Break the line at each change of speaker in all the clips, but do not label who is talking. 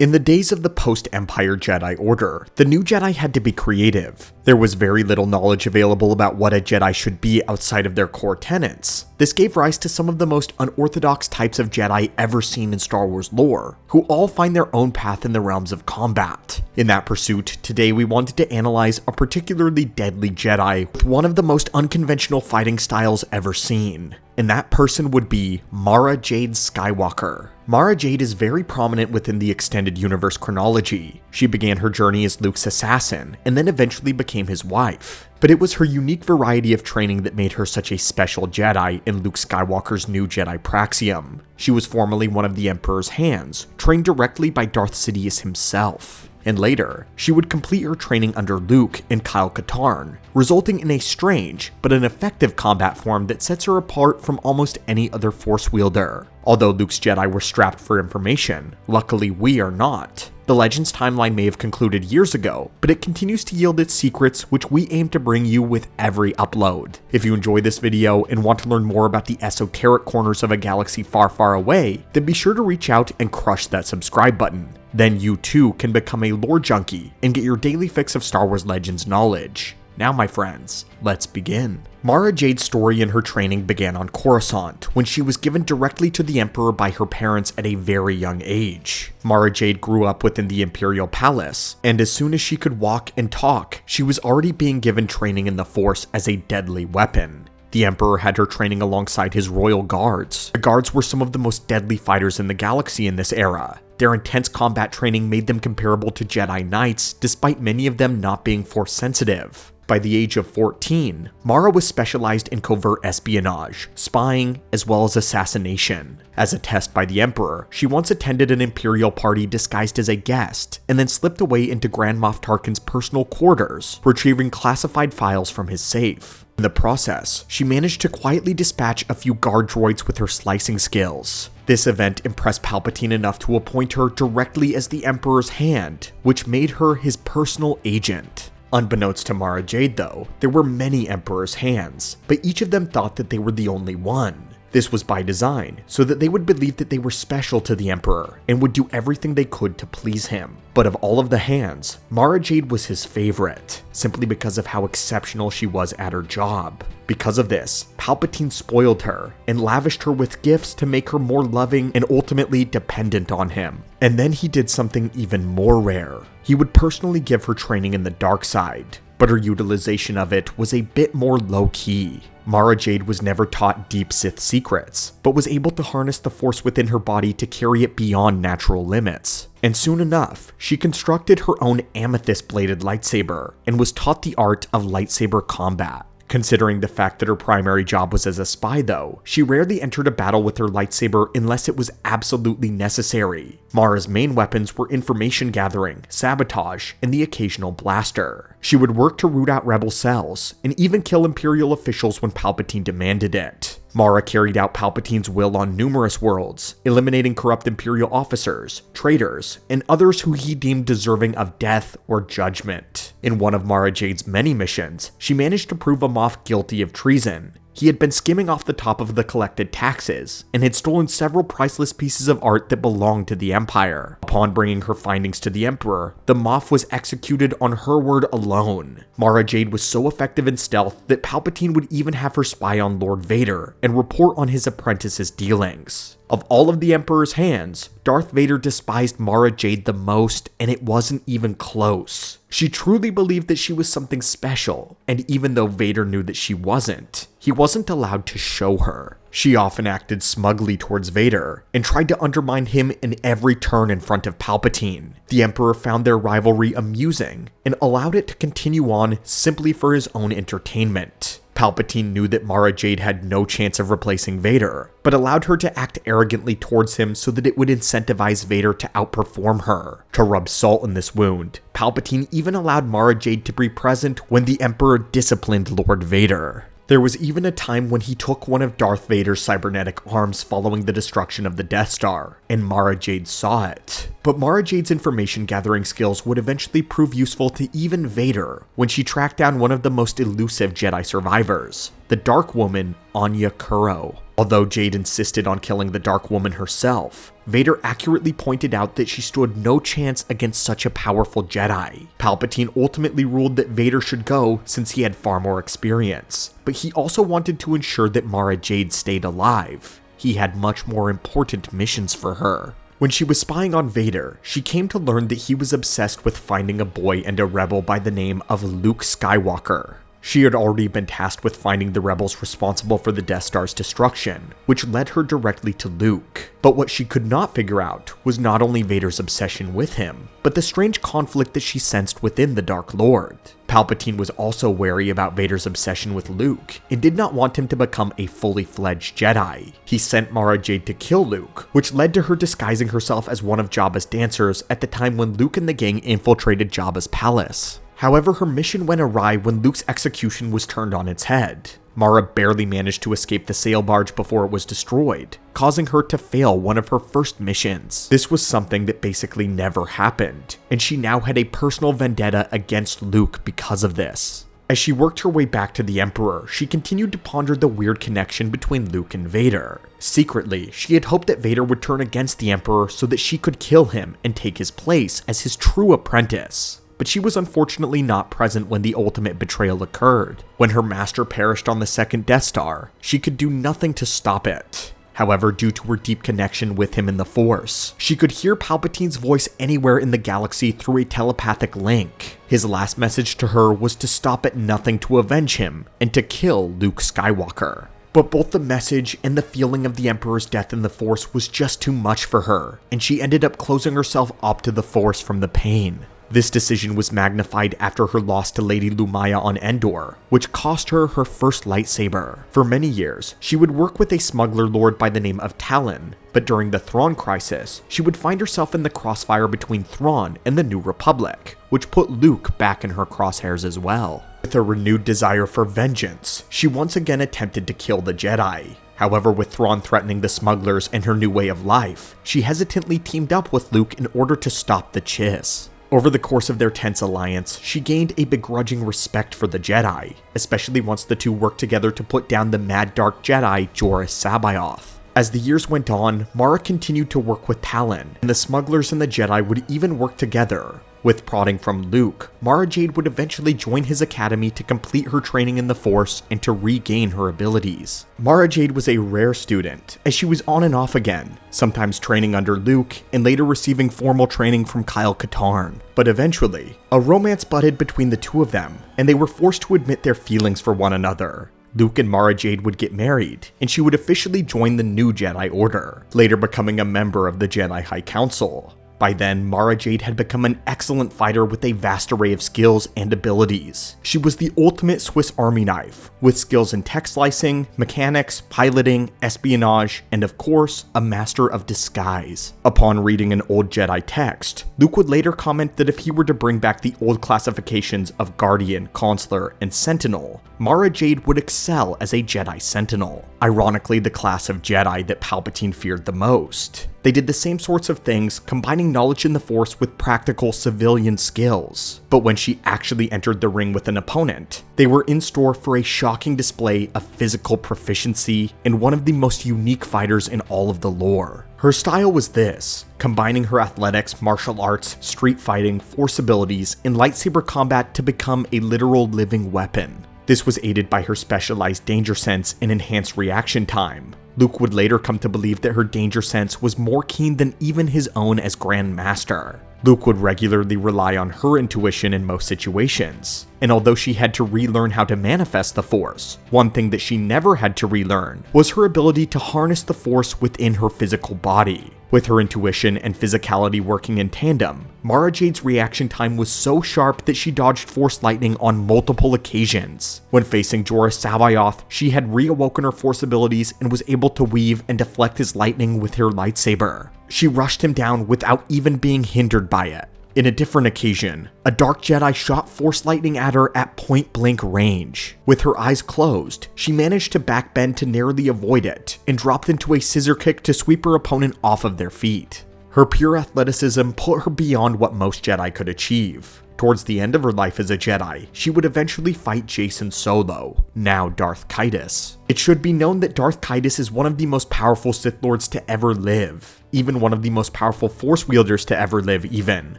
In the days of the post-Empire Jedi Order, the new Jedi had to be creative. There was very little knowledge available about what a Jedi should be outside of their core tenets. This gave rise to some of the most unorthodox types of Jedi ever seen in Star Wars lore, who all find their own path in the realms of combat. In that pursuit, today we wanted to analyze a particularly deadly Jedi with one of the most unconventional fighting styles ever seen. And that person would be Mara Jade Skywalker. Mara Jade is very prominent within the extended universe chronology. She began her journey as Luke's assassin, and then eventually became his wife. But it was her unique variety of training that made her such a special Jedi in Luke Skywalker's new Jedi Praxium. She was formerly one of the Emperor's hands, trained directly by Darth Sidious himself. And later, she would complete her training under Luke and Kyle Katarn, resulting in a strange but an effective combat form that sets her apart from almost any other Force wielder. Although Luke's Jedi were strapped for information, luckily we are not. The Legends timeline may have concluded years ago, but it continues to yield its secrets, which we aim to bring you with every upload. If you enjoy this video and want to learn more about the esoteric corners of a galaxy far, far away, then be sure to reach out and crush that subscribe button. Then you too can become a lore junkie and get your daily fix of Star Wars Legends knowledge. Now my friends, let's begin. Mara Jade's story and her training began on Coruscant, when she was given directly to the Emperor by her parents at a very young age. Mara Jade grew up within the Imperial Palace, and as soon as she could walk and talk, she was already being given training in the Force as a deadly weapon. The Emperor had her training alongside his royal guards. The guards were some of the most deadly fighters in the galaxy in this era. Their intense combat training made them comparable to Jedi Knights, despite many of them not being Force sensitive. By the age of 14, Mara was specialized in covert espionage, spying, as well as assassination. As a test by the Emperor, she once attended an Imperial party disguised as a guest, and then slipped away into Grand Moff Tarkin's personal quarters, retrieving classified files from his safe. In the process, she managed to quietly dispatch a few guard droids with her slicing skills. This event impressed Palpatine enough to appoint her directly as the Emperor's hand, which made her his personal agent. Unbeknownst to Mara Jade though, there were many Emperor's hands, but each of them thought that they were the only one. This was by design, so that they would believe that they were special to the Emperor, and would do everything they could to please him. But of all of the hands, Mara Jade was his favorite, simply because of how exceptional she was at her job. Because of this, Palpatine spoiled her, and lavished her with gifts to make her more loving and ultimately dependent on him. And then he did something even more rare. He would personally give her training in the dark side, but her utilization of it was a bit more low-key. Mara Jade was never taught deep Sith secrets, but was able to harness the Force within her body to carry it beyond natural limits. And soon enough, she constructed her own amethyst-bladed lightsaber, and was taught the art of lightsaber combat. Considering the fact that her primary job was as a spy though, she rarely entered a battle with her lightsaber unless it was absolutely necessary. Mara's main weapons were information gathering, sabotage, and the occasional blaster. She would work to root out rebel cells, and even kill Imperial officials when Palpatine demanded it. Mara carried out Palpatine's will on numerous worlds, eliminating corrupt Imperial officers, traitors, and others who he deemed deserving of death or judgment. In one of Mara Jade's many missions, she managed to prove a Moff guilty of treason. He had been skimming off the top of the collected taxes, and had stolen several priceless pieces of art that belonged to the Empire. Upon bringing her findings to the Emperor, the Moff was executed on her word alone. Mara Jade was so effective in stealth that Palpatine would even have her spy on Lord Vader, and report on his apprentice's dealings. Of all of the Emperor's hands, Darth Vader despised Mara Jade the most, and it wasn't even close. She truly believed that she was something special, and even though Vader knew that she wasn't, he wasn't allowed to show her. She often acted smugly towards Vader, and tried to undermine him in every turn in front of Palpatine. The Emperor found their rivalry amusing, and allowed it to continue on simply for his own entertainment. Palpatine knew that Mara Jade had no chance of replacing Vader, but allowed her to act arrogantly towards him so that it would incentivize Vader to outperform her. To rub salt in this wound, Palpatine even allowed Mara Jade to be present when the Emperor disciplined Lord Vader. There was even a time when he took one of Darth Vader's cybernetic arms following the destruction of the Death Star, and Mara Jade saw it. But Mara Jade's information gathering skills would eventually prove useful to even Vader when she tracked down one of the most elusive Jedi survivors, the Dark Woman, Anya Kuro. Although Jade insisted on killing the Dark Woman herself, Vader accurately pointed out that she stood no chance against such a powerful Jedi. Palpatine ultimately ruled that Vader should go since he had far more experience, but he also wanted to ensure that Mara Jade stayed alive. He had much more important missions for her. When she was spying on Vader, she came to learn that he was obsessed with finding a boy and a rebel by the name of Luke Skywalker. She had already been tasked with finding the rebels responsible for the Death Star's destruction, which led her directly to Luke. But what she could not figure out was not only Vader's obsession with him, but the strange conflict that she sensed within the Dark Lord. Palpatine was also wary about Vader's obsession with Luke, and did not want him to become a fully fledged Jedi. He sent Mara Jade to kill Luke, which led to her disguising herself as one of Jabba's dancers at the time when Luke and the gang infiltrated Jabba's palace. However, her mission went awry when Luke's execution was turned on its head. Mara barely managed to escape the sail barge before it was destroyed, causing her to fail one of her first missions. This was something that basically never happened, and she now had a personal vendetta against Luke because of this. As she worked her way back to the Emperor, she continued to ponder the weird connection between Luke and Vader. Secretly, she had hoped that Vader would turn against the Emperor so that she could kill him and take his place as his true apprentice. But she was unfortunately not present when the ultimate betrayal occurred. When her master perished on the second Death Star, she could do nothing to stop it. However, due to her deep connection with him in the Force, she could hear Palpatine's voice anywhere in the galaxy through a telepathic link. His last message to her was to stop at nothing to avenge him and to kill Luke Skywalker. But both the message and the feeling of the Emperor's death in the Force was just too much for her, and she ended up closing herself up to the Force from the pain. This decision was magnified after her loss to Lady Lumiya on Endor, which cost her her first lightsaber. For many years, she would work with a smuggler lord by the name of Talon, but during the Thrawn crisis, she would find herself in the crossfire between Thrawn and the New Republic, which put Luke back in her crosshairs as well. With a renewed desire for vengeance, she once again attempted to kill the Jedi. However, with Thrawn threatening the smugglers and her new way of life, she hesitantly teamed up with Luke in order to stop the Chiss. Over the course of their tense alliance, she gained a begrudging respect for the Jedi, especially once the two worked together to put down the mad dark Jedi Joruus C'baoth. As the years went on, Mara continued to work with Talon, and the smugglers and the Jedi would even work together. With prodding from Luke, Mara Jade would eventually join his academy to complete her training in the Force and to regain her abilities. Mara Jade was a rare student, as she was on and off again, sometimes training under Luke and later receiving formal training from Kyle Katarn. But eventually, a romance budded between the two of them, and they were forced to admit their feelings for one another. Luke and Mara Jade would get married, and she would officially join the new Jedi Order, later becoming a member of the Jedi High Council. By then, Mara Jade had become an excellent fighter with a vast array of skills and abilities. She was the ultimate Swiss Army knife, with skills in tech slicing, mechanics, piloting, espionage, and of course, a master of disguise. Upon reading an old Jedi text, Luke would later comment that if he were to bring back the old classifications of Guardian, Consular, and Sentinel, Mara Jade would excel as a Jedi Sentinel. Ironically, the class of Jedi that Palpatine feared the most. They did the same sorts of things, combining knowledge in the Force with practical civilian skills. But when she actually entered the ring with an opponent, they were in store for a shocking display of physical proficiency and one of the most unique fighters in all of the lore. Her style was this, combining her athletics, martial arts, street fighting, Force abilities, and lightsaber combat to become a literal living weapon. This was aided by her specialized danger sense and enhanced reaction time. Luke would later come to believe that her danger sense was more keen than even his own as Grand Master. Luke would regularly rely on her intuition in most situations, and although she had to relearn how to manifest the Force, one thing that she never had to relearn was her ability to harness the Force within her physical body. With her intuition and physicality working in tandem, Mara Jade's reaction time was so sharp that she dodged Force lightning on multiple occasions. When facing Joruus C'baoth, she had reawoken her Force abilities and was able to weave and deflect his lightning with her lightsaber. She rushed him down without even being hindered by it. In a different occasion, a dark Jedi shot Force lightning at her at point-blank range. With her eyes closed, she managed to backbend to narrowly avoid it, and dropped into a scissor kick to sweep her opponent off of their feet. Her pure athleticism put her beyond what most Jedi could achieve. Towards the end of her life as a Jedi, she would eventually fight Jacen Solo, now Darth Caedus. It should be known that Darth Caedus is one of the most powerful Sith Lords to ever live, even one of the most powerful Force wielders to ever live even,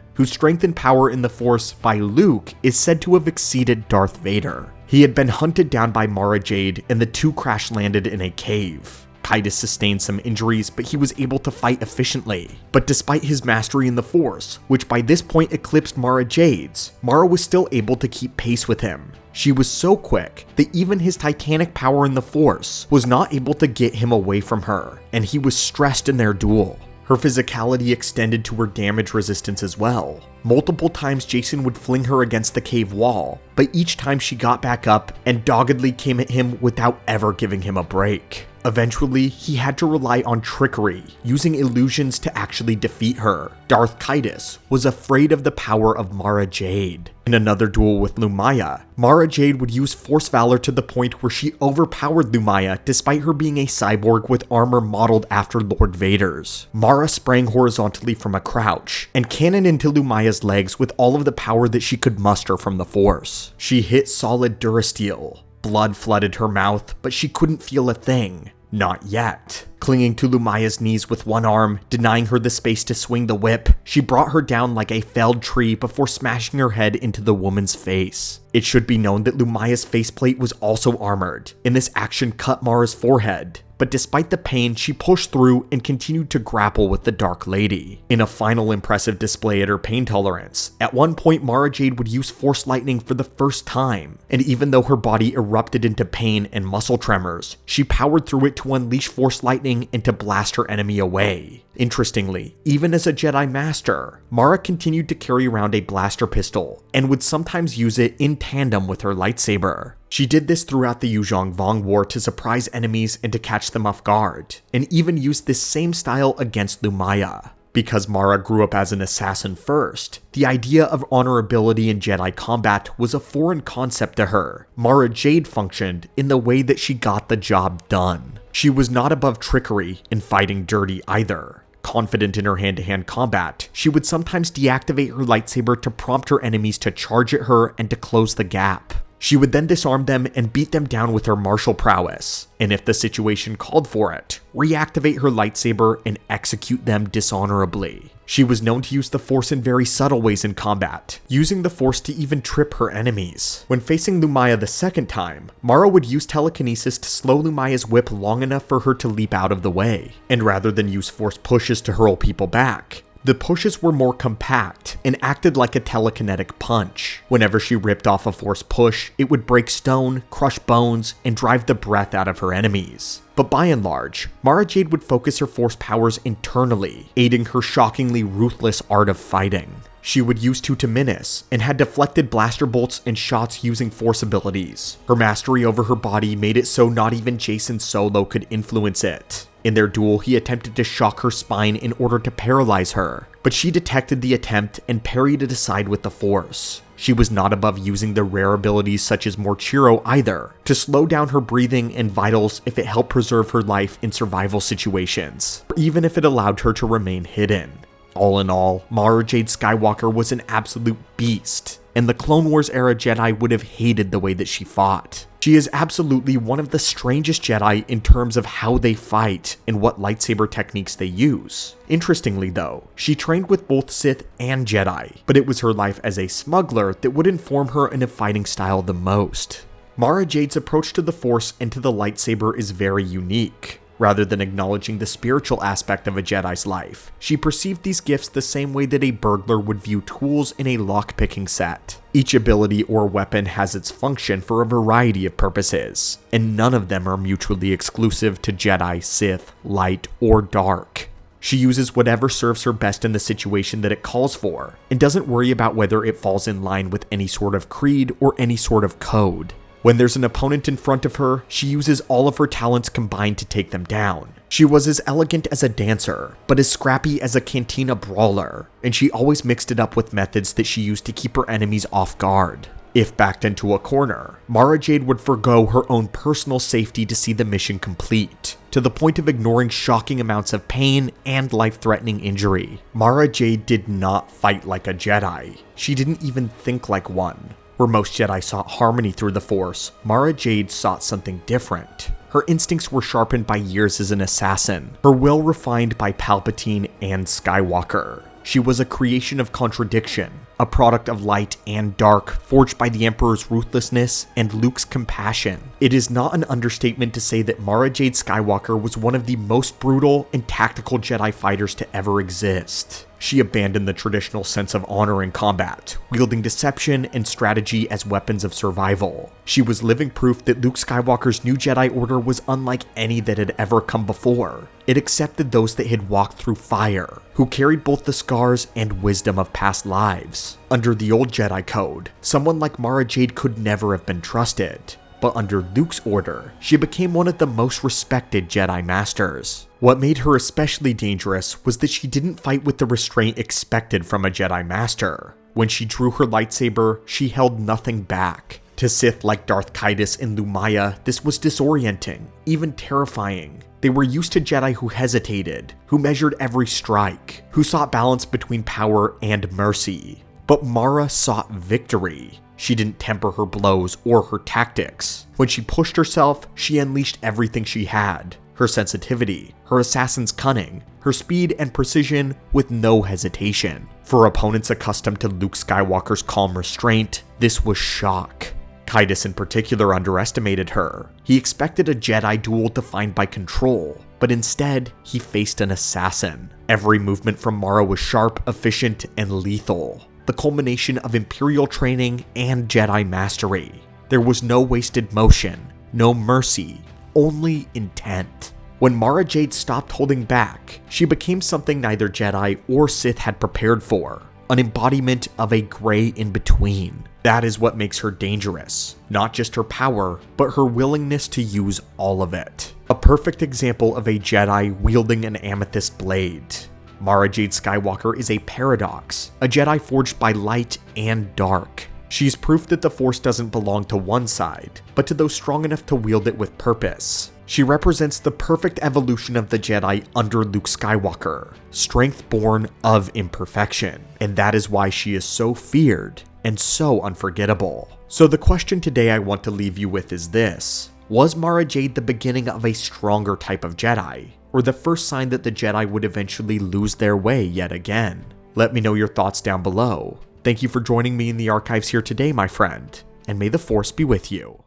whose strength and power in the Force by Luke is said to have exceeded Darth Vader. He had been hunted down by Mara Jade and the two crash-landed in a cave. Caedus sustained some injuries, but he was able to fight efficiently. But despite his mastery in the Force, which by this point eclipsed Mara Jade's, Mara was still able to keep pace with him. She was so quick that even his titanic power in the Force was not able to get him away from her, and he was stressed in their duel. Her physicality extended to her damage resistance as well. Multiple times Jacen would fling her against the cave wall, but each time she got back up and doggedly came at him without ever giving him a break. Eventually, he had to rely on trickery, using illusions to actually defeat her. Darth Caedus was afraid of the power of Mara Jade. In another duel with Lumiya, Mara Jade would use Force Valor to the point where she overpowered Lumiya despite her being a cyborg with armor modeled after Lord Vader's. Mara sprang horizontally from a crouch and cannoned into Lumiya's legs with all of the power that she could muster from the Force. She hit solid durasteel. Blood flooded her mouth, but she couldn't feel a thing. Not yet. Clinging to Lumiya's knees with one arm, denying her the space to swing the whip, she brought her down like a felled tree before smashing her head into the woman's face. It should be known that Lumiya's faceplate was also armored, and this action cut Mara's forehead. But despite the pain, she pushed through and continued to grapple with the Dark Lady. In a final impressive display at her pain tolerance, at one point Mara Jade would use Force Lightning for the first time, and even though her body erupted into pain and muscle tremors, she powered through it to unleash Force Lightning and to blast her enemy away. Interestingly, even as a Jedi Master, Mara continued to carry around a blaster pistol, and would sometimes use it in tandem with her lightsaber. She did this throughout the Yuzhong Vong War to surprise enemies and to catch them off guard, and even used this same style against Lumiya. Because Mara grew up as an assassin first, the idea of honorability in Jedi combat was a foreign concept to her. Mara Jade functioned in the way that she got the job done. She was not above trickery and fighting dirty either. Confident in her hand-to-hand combat, she would sometimes deactivate her lightsaber to prompt her enemies to charge at her and to close the gap. She would then disarm them and beat them down with her martial prowess, and if the situation called for it, reactivate her lightsaber and execute them dishonorably. She was known to use the Force in very subtle ways in combat, using the Force to even trip her enemies. When facing Lumiya the second time, Mara would use telekinesis to slow Lumiya's whip long enough for her to leap out of the way, and rather than use Force pushes to hurl people back, the pushes were more compact and acted like a telekinetic punch. Whenever she ripped off a Force push, it would break stone, crush bones, and drive the breath out of her enemies. But by and large, Mara Jade would focus her Force powers internally, aiding her shockingly ruthless art of fighting. She would use Tutaminis and had deflected blaster bolts and shots using Force abilities. Her mastery over her body made it so not even Jacen Solo could influence it. In their duel, he attempted to shock her spine in order to paralyze her, but she detected the attempt and parried it aside with the Force. She was not above using the rare abilities such as Morchiro either, to slow down her breathing and vitals if it helped preserve her life in survival situations, or even if it allowed her to remain hidden. All in all, Mara Jade Skywalker was an absolute beast, and the Clone Wars era Jedi would have hated the way that she fought. She is absolutely one of the strangest Jedi in terms of how they fight and what lightsaber techniques they use. Interestingly though, she trained with both Sith and Jedi, but it was her life as a smuggler that would inform her in a fighting style the most. Mara Jade's approach to the Force and to the lightsaber is very unique. Rather than acknowledging the spiritual aspect of a Jedi's life, she perceived these gifts the same way that a burglar would view tools in a lock-picking set. Each ability or weapon has its function for a variety of purposes, and none of them are mutually exclusive to Jedi, Sith, light, or dark. She uses whatever serves her best in the situation that it calls for, and doesn't worry about whether it falls in line with any sort of creed or any sort of code. When there's an opponent in front of her, she uses all of her talents combined to take them down. She was as elegant as a dancer, but as scrappy as a cantina brawler, and she always mixed it up with methods that she used to keep her enemies off guard. If backed into a corner, Mara Jade would forgo her own personal safety to see the mission complete, to the point of ignoring shocking amounts of pain and life-threatening injury. Mara Jade did not fight like a Jedi. She didn't even think like one. Where most Jedi sought harmony through the Force, Mara Jade sought something different. Her instincts were sharpened by years as an assassin, her will refined by Palpatine and Skywalker. She was a creation of contradiction, a product of light and dark, forged by the Emperor's ruthlessness and Luke's compassion. It is not an understatement to say that Mara Jade Skywalker was one of the most brutal and tactical Jedi fighters to ever exist. She abandoned the traditional sense of honor in combat, wielding deception and strategy as weapons of survival. She was living proof that Luke Skywalker's new Jedi Order was unlike any that had ever come before. It accepted those that had walked through fire, who carried both the scars and wisdom of past lives. Under the old Jedi Code, someone like Mara Jade could never have been trusted. But under Luke's order, she became one of the most respected Jedi Masters. What made her especially dangerous was that she didn't fight with the restraint expected from a Jedi Master. When she drew her lightsaber, she held nothing back. To Sith like Darth Caedus and Lumiya, this was disorienting, even terrifying. They were used to Jedi who hesitated, who measured every strike, who sought balance between power and mercy. But Mara sought victory. She didn't temper her blows or her tactics. When she pushed herself, she unleashed everything she had. Her sensitivity, her assassin's cunning, her speed and precision with no hesitation. For opponents accustomed to Luke Skywalker's calm restraint, this was shock. Caedus in particular underestimated her. He expected a Jedi duel defined by control, but instead, he faced an assassin. Every movement from Mara was sharp, efficient, and lethal. The culmination of Imperial training and Jedi mastery. There was no wasted motion, no mercy, only intent. When Mara Jade stopped holding back, she became something neither Jedi or Sith had prepared for, an embodiment of a gray in-between. That is what makes her dangerous, not just her power, but her willingness to use all of it. A perfect example of a Jedi wielding an amethyst blade. Mara Jade Skywalker is a paradox, a Jedi forged by light and dark. She's proof that the Force doesn't belong to one side, but to those strong enough to wield it with purpose. She represents the perfect evolution of the Jedi under Luke Skywalker, strength born of imperfection, and that is why she is so feared and so unforgettable. So the question today I want to leave you with is this: was Mara Jade the beginning of a stronger type of Jedi, or the first sign that the Jedi would eventually lose their way yet again? Let me know your thoughts down below. Thank you for joining me in the archives here today, my friend, and may the Force be with you.